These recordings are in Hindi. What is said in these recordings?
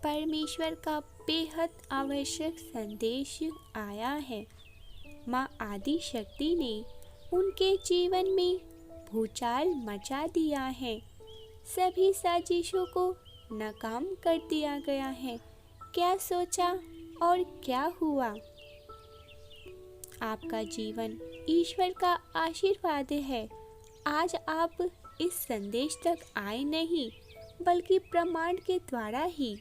परमेश्वर का बेहद आवश्यक संदेश आया है। माँ आदि शक्ति ने उनके जीवन में भूचाल मचा दिया है। सभी साजिशों को नाकाम कर दिया गया है। क्या सोचा और क्या हुआ? आपका जीवन ईश्वर का आशीर्वाद है। आज आप इस संदेश तक आए नहीं, बल्कि प्रमाण के द्वारा ही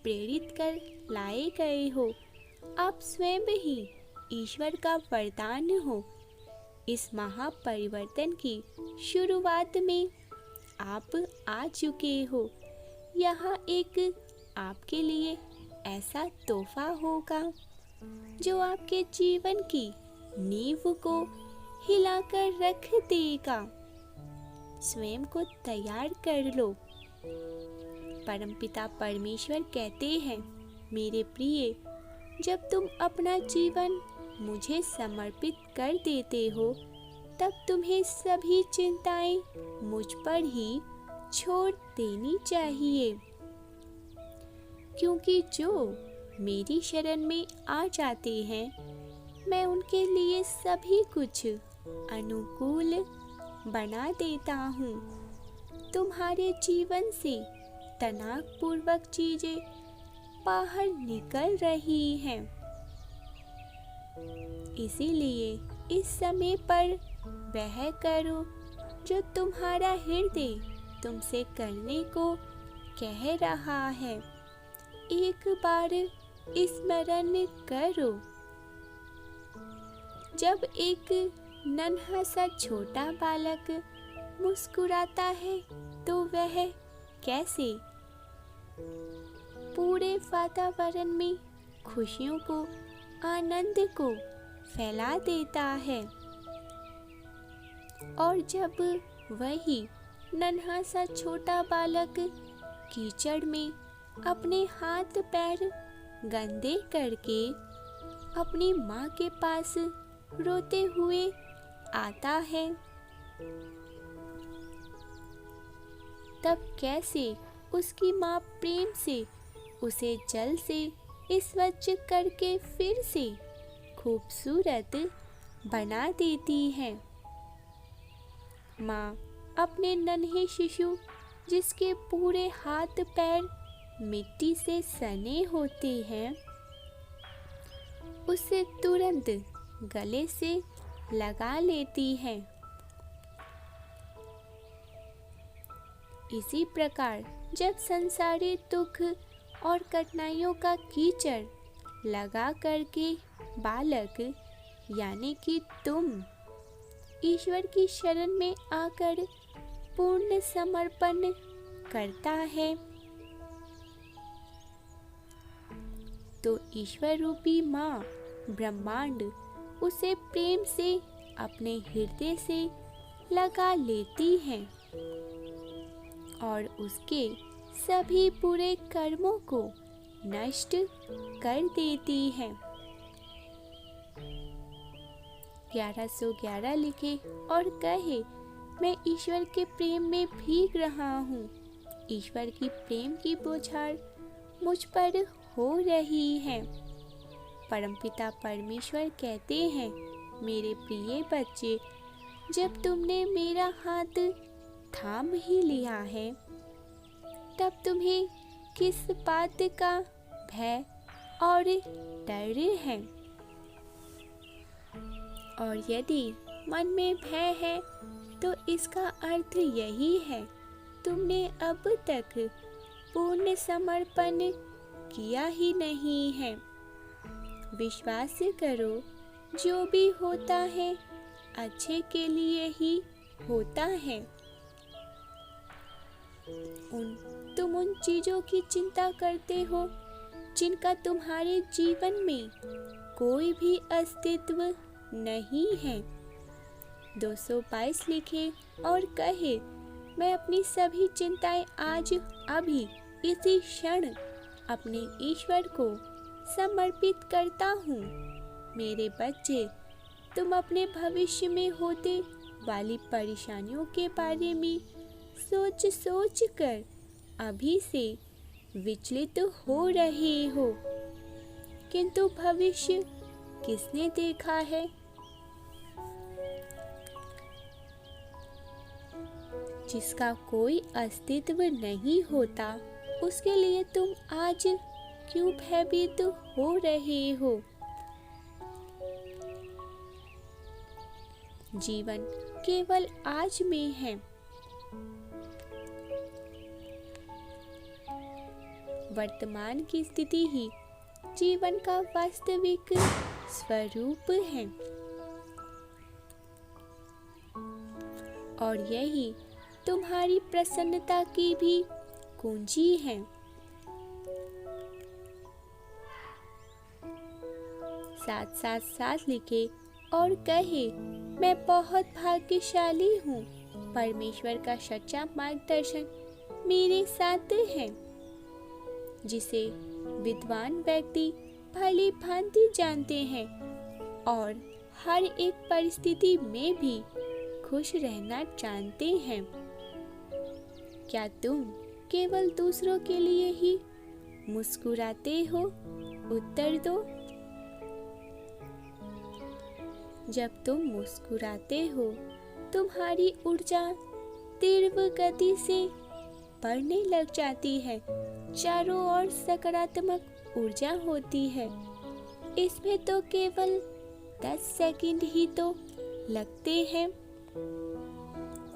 प्रेरित कर लाए गए हो। आप स्वयं ही ईश्वर का वरदान हो। इस महापरिवर्तन की शुरुआत में आप आ चुके हो। यहाँ एक आपके लिए ऐसा तोहफा होगा जो आपके जीवन की नींव को हिलाकर रख देगा। स्वयं को तैयार कर लो। परमपिता परमेश्वर कहते हैं, मेरे प्रिय, जब तुम अपना जीवन मुझे समर्पित कर देते हो, तब तुम्हें सभी चिंताएं मुझ पर ही छोड़ देनी चाहिए, क्योंकि जो मेरी शरण में आ जाते हैं, मैं उनके लिए सभी कुछ अनुकूल बना देता हूँ। तुम्हारे जीवन से तनावपूर्वक चीजें बाहर निकल रही हैं। इसीलिए इस समय पर वह करो जो तुम्हारा हृदय तुमसे करने को कह रहा है। एक बार स्मरण करो, जब एक नन्हा सा छोटा बालक मुस्कुराता है तो वह कैसे पूरे वातावरण में खुशियों को, आनंद को फैला देता है। और जब वही नन्हा सा छोटा बालक कीचड़ में अपने हाथ पैर गंदे करके अपनी माँ के पास रोते हुए आता है, तब कैसे उसकी माँ प्रेम से उसे जल से स्वच्छ करके फिर से खूबसूरत बना देती है। माँ अपने नन्हे शिशु, जिसके पूरे हाथ पैर मिट्टी से सने होते हैं, उसे तुरंत गले से लगा लेती है। इसी प्रकार जब संसारी दुख और कठिनाइयों का कीचड़ लगा करके बालक यानी कि तुम ईश्वर की शरण में आकर पूर्ण समर्पण करता है, तो ईश्वर रूपी माँ ब्रह्मांड उसे प्रेम से अपने हृदय से लगा लेती है और उसके सभी बुरे कर्मों को नष्ट कर देती है। 1111 लिखे और कहे, मैं ईश्वर के प्रेम में भीग रहा हूँ। ईश्वर की प्रेम की बौछार मुझ पर हो रही है। परमपिता परमेश्वर कहते हैं, मेरे प्रिय बच्चे, जब तुमने मेरा हाथ थाम ही लिया है, तब तुम्हें किस बात का भय और डर है? और यदि मन में भय है तो इसका अर्थ यही है, तुमने अब तक पूर्ण समर्पण किया ही नहीं है। विश्वास करो, जो भी होता है अच्छे के लिए ही होता है। तुम उन चीजों की चिंता करते हो जिनका तुम्हारे जीवन में कोई भी अस्तित्व नहीं है। 222 लिखे और कहे, मैं अपनी सभी चिंताएं आज अभी इसी क्षण अपने ईश्वर को समर्पित करता हूँ। मेरे बच्चे, तुम अपने भविष्य में होते वाली परेशानियों के बारे में सोच कर अभी से विचलित हो रहे हो, किंतु भविष्य किसने देखा है? जिसका कोई अस्तित्व नहीं होता, उसके लिए तुम आज क्यों भयभीत हो रहे हो? जीवन केवल आज में है। वर्तमान की स्थिति ही जीवन का वास्तविक स्वरूप है और यही तुम्हारी प्रसन्नता की भी कुंजी है। साथ साथ लिखे और कहे, मैं बहुत भाग्यशाली हूँ, परमेश्वर का सच्चा मार्गदर्शन मेरे साथ है, जिसे विद्वान व्यक्ति भली भांति जानते हैं और हर एक परिस्थिति में भी खुश रहना जानते हैं। क्या तुम केवल दूसरों के लिए ही मुस्कुराते हो? उत्तर दो। जब तुम मुस्कुराते हो, तुम्हारी ऊर्जा तीव्र गति से बढ़ने लग जाती है। चारों ओर सकारात्मक ऊर्जा होती है। इसमें तो केवल 10 सेकंड ही तो लगते हैं।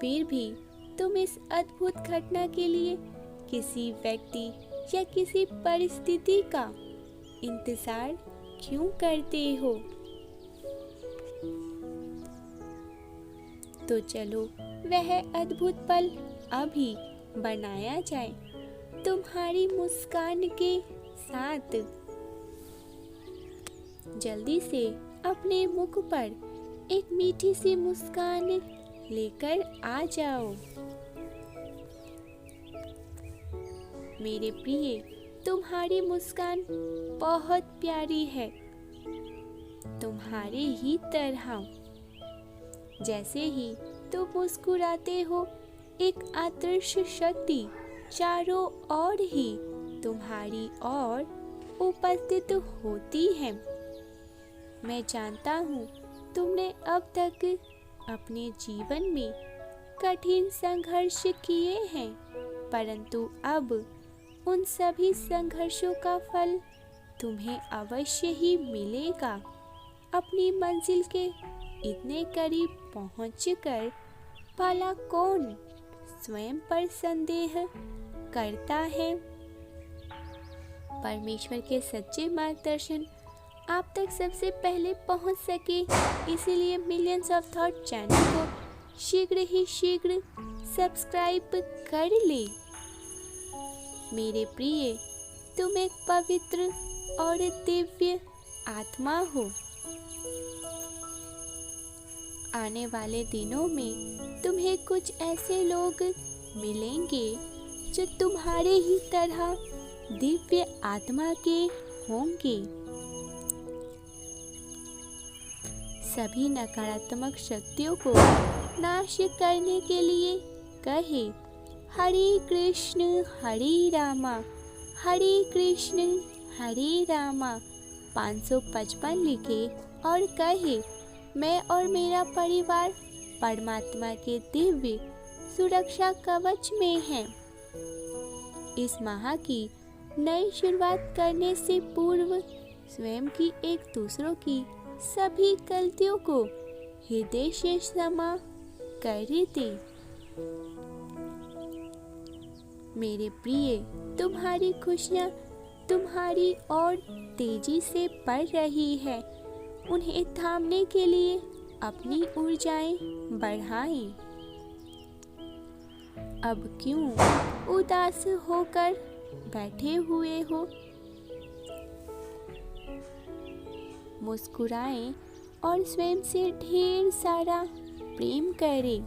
फिर भी तुम इस अद्भुत घटना के लिए किसी व्यक्ति या किसी परिस्थिति का इंतजार क्यों करते हो? तो चलो वह अद्भुत पल अभी बनाया जाए तुम्हारी मुस्कान के साथ। जल्दी से अपने मुख पर एक मीठी सी मुस्कान लेकर आ जाओ। मेरे प्रिय, तुम्हारी मुस्कान बहुत प्यारी है, तुम्हारे ही तरह। जैसे ही तुम मुस्कुराते हो, एक अदृश्य शक्ति चारों ओर ही तुम्हारी ओर उपस्थित होती है। मैं जानता हूँ तुमने अब तक अपने जीवन में कठिन संघर्ष किए हैं, परंतु अब उन सभी संघर्षों का फल तुम्हें अवश्य ही मिलेगा। अपनी मंजिल के इतने करीब पहुंचकर भला कौन स्वयं पर संदेह करता है? परमेश्वर के सच्चे मार्गदर्शन आप तक सबसे पहले पहुंच सके, इसीलिए मिलियंस ऑफ थॉट चैनल को शीघ्र सब्सक्राइब कर ले। मेरे प्रिय, तुम एक पवित्र और दिव्य आत्मा हो। आने वाले दिनों में तुम्हें कुछ ऐसे लोग मिलेंगे जो तुम्हारे ही तरह दिव्य आत्मा के होंगे। सभी नकारात्मक शक्तियों को नाश करने के लिए कहे, हरे कृष्ण हरे रामा, हरे कृष्ण हरे रामा 555 लिखे और कहे, मैं और मेरा परिवार परमात्मा के दिव्य सुरक्षा कवच में हैं। इस माह की नई शुरुआत करने से पूर्व स्वयं की एक दूसरों की सभी गलतियों को हृदय से क्षमा कर दे। मेरे प्रिय, तुम्हारी खुशियाँ तुम्हारी ओर तेजी से बढ़ रही है। उन्हें थामने के लिए अपनी ऊर्जाएं बढ़ाएं। अब क्यों उदास होकर बैठे हुए हो? मुस्कुराएं और स्वयं से ढेर सारा प्रेम करें।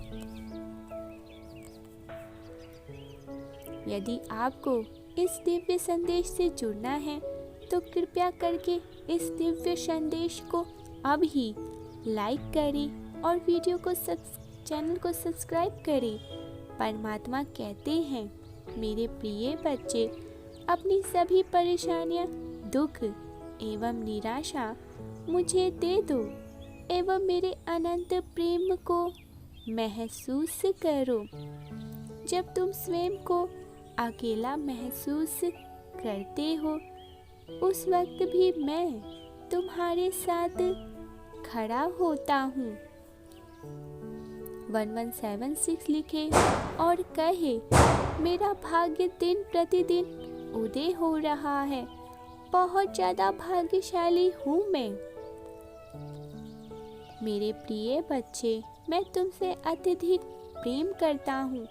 यदि आपको इस दिव्य संदेश से जुड़ना है तो कृपया करके इस दिव्य संदेश को अब ही लाइक करें और वीडियो को चैनल को सब्सक्राइब करें। परमात्मा कहते हैं, मेरे प्रिय बच्चे, अपनी सभी परेशानियां, दुख एवं निराशा मुझे दे दो एवं मेरे अनंत प्रेम को महसूस करो। जब तुम स्वयं को अकेला महसूस करते हो, उस वक्त भी मैं तुम्हारे साथ खड़ा होता हूँ। 1176 लिखे और कहे, मेरा भाग्य दिन प्रतिदिन उदय हो रहा है। बहुत ज़्यादा भाग्यशाली हूँ मैं। मेरे प्रिय बच्चे, मैं तुमसे अत्यधिक प्रेम करता हूँ।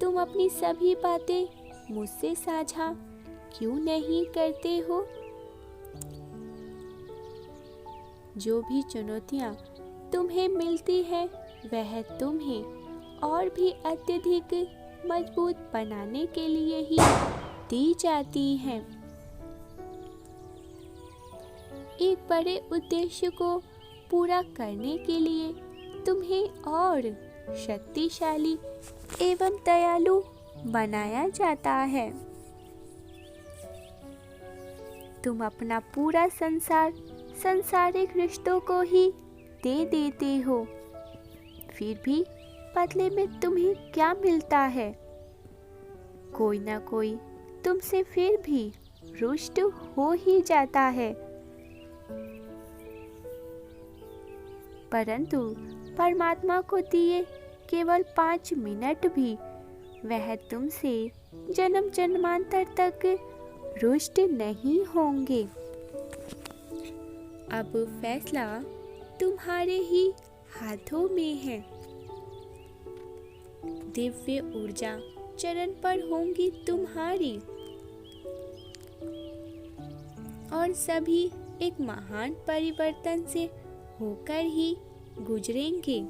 तुम अपनी सभी बातें मुझसे साझा क्यों नहीं करते हो? जो भी चुनौतियाँ तुम्हें मिलती है, वह तुम्हें और भी अत्यधिक मजबूत बनाने के लिए ही दी जाती हैं। एक बड़े उद्देश्य को पूरा करने के लिए तुम्हें और शक्तिशाली एवं दयालु बनाया जाता है। तुम अपना पूरा संसार सांसारिक रिश्तों को ही दे देते हो, फिर भी बदले में तुम्हें क्या मिलता है? कोई ना कोई तुमसे फिर भी रुष्ट हो ही जाता है। परंतु परमात्मा को दिए केवल 5 मिनट भी वह तुमसे जन्म जन्मांतर तक रुष्ट नहीं होंगे। अब फैसला तुम्हारे ही हाथों में है। दिव्य ऊर्जा चरण पर होंगी तुम्हारी और सभी एक महान परिवर्तन से होकर ही गुजरेंगे।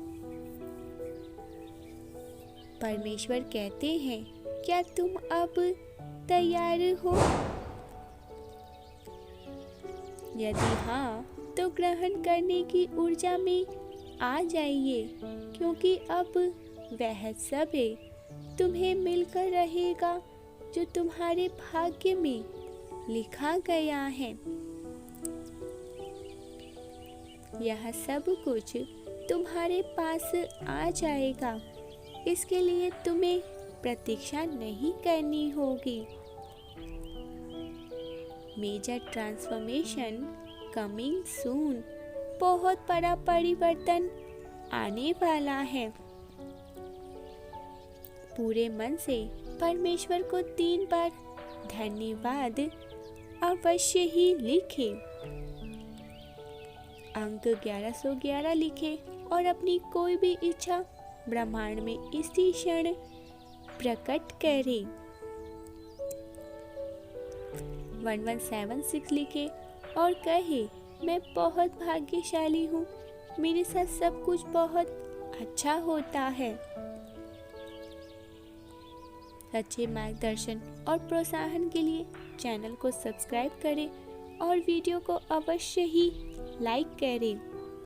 परमेश्वर कहते हैं, क्या तुम अब तैयार हो? यदि हाँ, तो ग्रहण करने की ऊर्जा में आ जाइए, क्योंकि अब वह सब तुम्हें मिलकर रहेगा जो तुम्हारे भाग्य में लिखा गया है। यह सब कुछ तुम्हारे पास आ जाएगा। इसके लिए तुम्हें प्रतीक्षा नहीं करनी होगी। Major transformation coming soon. बहुत बड़ा परिवर्तन आने वाला है। पूरे मन से परमेश्वर को 3 बार धन्यवाद अवश्य ही लिखे। अंक 1111 लिखे और अपनी कोई भी इच्छा ब्रह्मांड में इसी क्षण प्रकट करें। 1176 लिखे और कहे, मैं बहुत भाग्यशाली हूँ। मेरे साथ सब कुछ बहुत अच्छा होता है। अच्छे मार्गदर्शन और प्रोत्साहन के लिए चैनल को सब्सक्राइब करें और वीडियो को अवश्य ही लाइक करें।